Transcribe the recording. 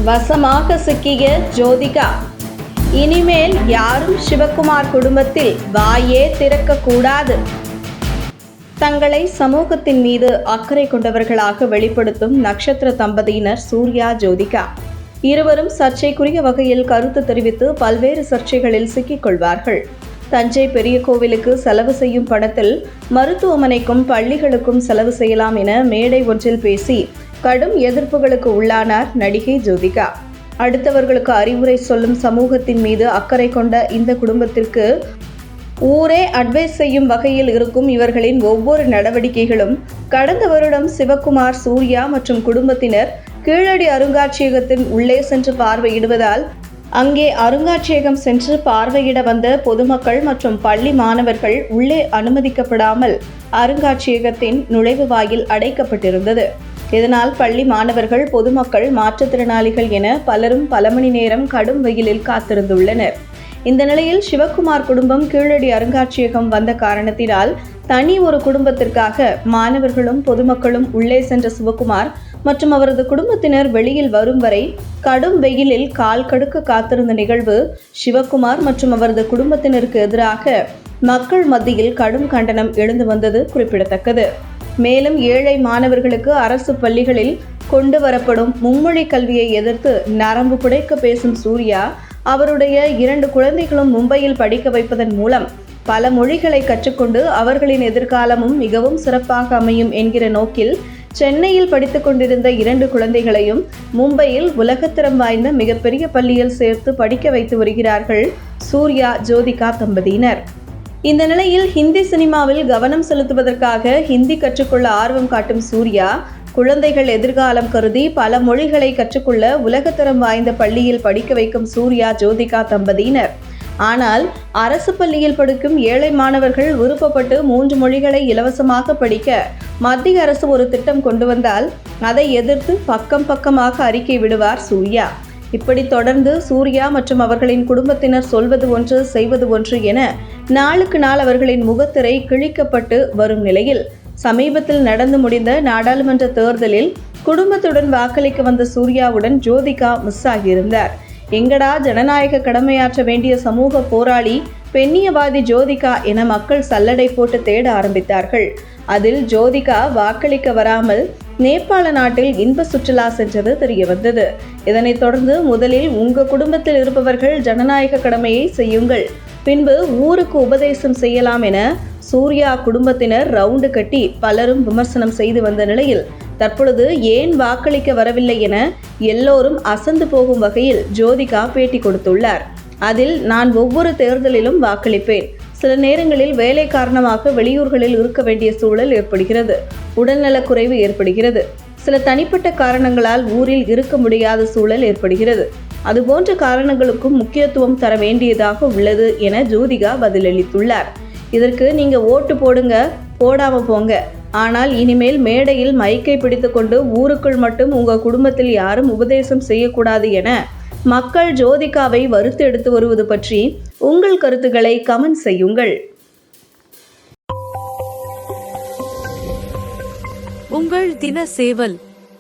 வசமாக சிக்கிய ஜோதிகா. இனிமேல் யாரும் சிவகுமார் குடும்பத்தில் வாயே திறக்கக்கூடாது. தங்களை சமூகத்தின் மீது அக்கறை கொண்டவர்களாக வெளிப்படுத்தும் நட்சத்திர தம்பதியினர் சூர்யா, ஜோதிகா. இருவரும் சர்ச்சைக்குரிய வகையில் கருத்து தெரிவித்து பல்வேறு சர்ச்சைகளில் சிக்கிக் கொள்வார்கள். தஞ்சை பெரிய கோவிலுக்கு செலவு செய்யும் பணத்தில் மருத்துவமனைக்கும் பள்ளிகளுக்கும் செலவு செய்யலாம் என மேடை ஒன்றில் பேசி கடும் எதிர்ப்புகளுக்கு உள்ளானார் நடிகை ஜோதிகா. அடுத்தவர்களுக்கு அறிவுரை சொல்லும் சமூகத்தின் மீது அக்கறை கொண்ட இந்த குடும்பத்திற்கு ஊரே அட்வைஸ் செய்யும் வகையில் இருக்கும் இவர்களின் ஒவ்வொரு நடவடிக்கைகளும் கடந்த வருடம் சிவகுமார், சூர்யா மற்றும் குடும்பத்தினர் கீழடி அருங்காட்சியகத்தின் உள்ளே சென்று பார்வையிடுவதால் அங்கே அருங்காட்சியகம் சென்று பார்வையிட வந்த பொதுமக்கள் மற்றும் பள்ளி மாணவர்கள் உள்ளே அனுமதிக்கப்படாமல் அருங்காட்சியகத்தின் நுழைவு வாயில் அடைக்கப்பட்டிருந்தது. இதனால் பள்ளி மாணவர்கள், பொதுமக்கள், மாற்றுத்திறனாளிகள் என பலரும் பல மணி நேரம் கடும் வெயிலில் காத்திருந்துள்ளனர். இந்த நிலையில் சிவகுமார் குடும்பம் கீழடி அருங்காட்சியகம் வந்த காரணத்தினால் தனி ஒரு குடும்பத்திற்காக மாணவர்களும் பொதுமக்களும் உள்ளே சென்ற சிவகுமார் மற்றும் அவரது குடும்பத்தினர் வெளியில் வரும் வரை கடும் வெயிலில் கால் கடுக்க காத்திருந்த நிகழ்வு சிவகுமார் மற்றும் அவரது குடும்பத்தினருக்கு எதிராக மக்கள் மத்தியில் கடும் கண்டனம் எழுந்து வந்தது குறிப்பிடத்தக்கது. மேலும் ஏழை மாணவர்களுக்கு அரசு பள்ளிகளில் கொண்டு வரப்படும் மும்மொழி கல்வியை எதிர்த்து நரம்பு புடைக்க பேசும் சூர்யா, அவருடைய 2 குழந்தைகளும் மும்பையில் படிக்க வைப்பதன் மூலம் பல மொழிகளை கற்றுக்கொண்டு அவர்களின் எதிர்காலமும் மிகவும் சிறப்பாக அமையும் என்கிற நோக்கில் சென்னையில் படித்துக் கொண்டிருந்த 2 குழந்தைகளையும் மும்பையில் உலகத்தரம் வாய்ந்த மிகப்பெரிய பள்ளியில் சேர்த்து படிக்க வைத்து வருகிறார்கள் சூர்யா, ஜோதிகா தம்பதியினர். இந்த நிலையில் ஹிந்தி சினிமாவில் கவனம் செலுத்துவதற்காக ஹிந்தி கற்றுக்கொள்ள ஆர்வம் காட்டும் சூர்யா, குழந்தைகள் எதிர்காலம் கருதி பல மொழிகளை கற்றுக்கொள்ள உலகத்தரம் வாய்ந்த பள்ளியில் படிக்க வைக்கும் சூர்யா, ஜோதிகா தம்பதியினர். ஆனால் அரசு பள்ளியில் படிக்கும் ஏழை மாணவர்கள் விருப்பப்பட்டு 3 மொழிகளை இலவசமாக படிக்க மத்திய அரசு ஒரு திட்டம் கொண்டு வந்தால் அதை எதிர்த்து பக்கமாக அறிக்கை விடுவார் சூர்யா. இப்படி தொடர்ந்து சூர்யா மற்றும் அவர்களின் குடும்பத்தினர் சொல்வது ஒன்று, செய்வது ஒன்று என நாளுக்கு நாள் அவர்களின் முகத்திரை கிழிக்கப்பட்டு வரும் நிலையில் சமீபத்தில் நடந்து முடிந்த நாடாளுமன்ற தேர்தலில் குடும்பத்துடன் வாக்களிக்க வந்த சூர்யாவுடன் ஜோதிகா மிஸ் ஆகியிருந்தார். எங்கடா ஜனநாயக கடமையாற்ற வேண்டிய சமூக போராளி, பெண்ணியவாதி ஜோதிகா என மக்கள் சல்லடை போட்டு தேட ஆரம்பித்தார்கள். அதில் ஜோதிகா வாக்களிக்க வராமல் நேபாள நாட்டில் இன்ப சுற்றுலா சென்றது தெரிய வந்தது. இதனைத் தொடர்ந்து முதலில் உங்க குடும்பத்தில் இருப்பவர்கள் ஜனநாயக கடமையை செய்யுங்கள், பின்பு ஊருக்கு உபதேசம் செய்யலாம் என சூர்யா குடும்பத்தினர் ரவுண்டு கட்டி பலரும் விமர்சனம் செய்து வந்த நிலையில் தற்பொழுது ஏன் வாக்களிக்க வரவில்லை என எல்லோரும் அசந்து போகும் வகையில் ஜோதிகா பேட்டி கொடுத்துள்ளார். அதில், நான் ஒவ்வொரு தேர்தலிலும் வாக்களிப்பேன். சில நேரங்களில் வேலை காரணமாக வெளியூர்களில் இருக்க வேண்டிய சூழல் ஏற்படுகிறது, உடல்நலக்குறைவு ஏற்படுகிறது, சில தனிப்பட்ட காரணங்களால் ஊரில் இருக்க முடியாத சூழல் ஏற்படுகிறது. அதுபோன்ற காரணங்களுக்கும் முக்கியத்துவம் தர வேண்டியதாக உள்ளது என ஜோதிகா பதிலளித்துள்ளார். இதற்கு நீங்க ஓட்டு போடுங்க, போடாம போங்க, ஆனால் இனிமேல் மேடையில் மைக்கை பிடித்து கொண்டு ஊருக்குள் மட்டும் உங்க குடும்பத்தில் யாரும் உபதேசம் செய்யக்கூடாது என மக்கள் ஜோதிகாவை வறுத்து எடுத்து வருவது பற்றி உங்கள் கருத்துக்களை கமெண்ட் செய்யுங்கள். உங்கள் தின சேவல்.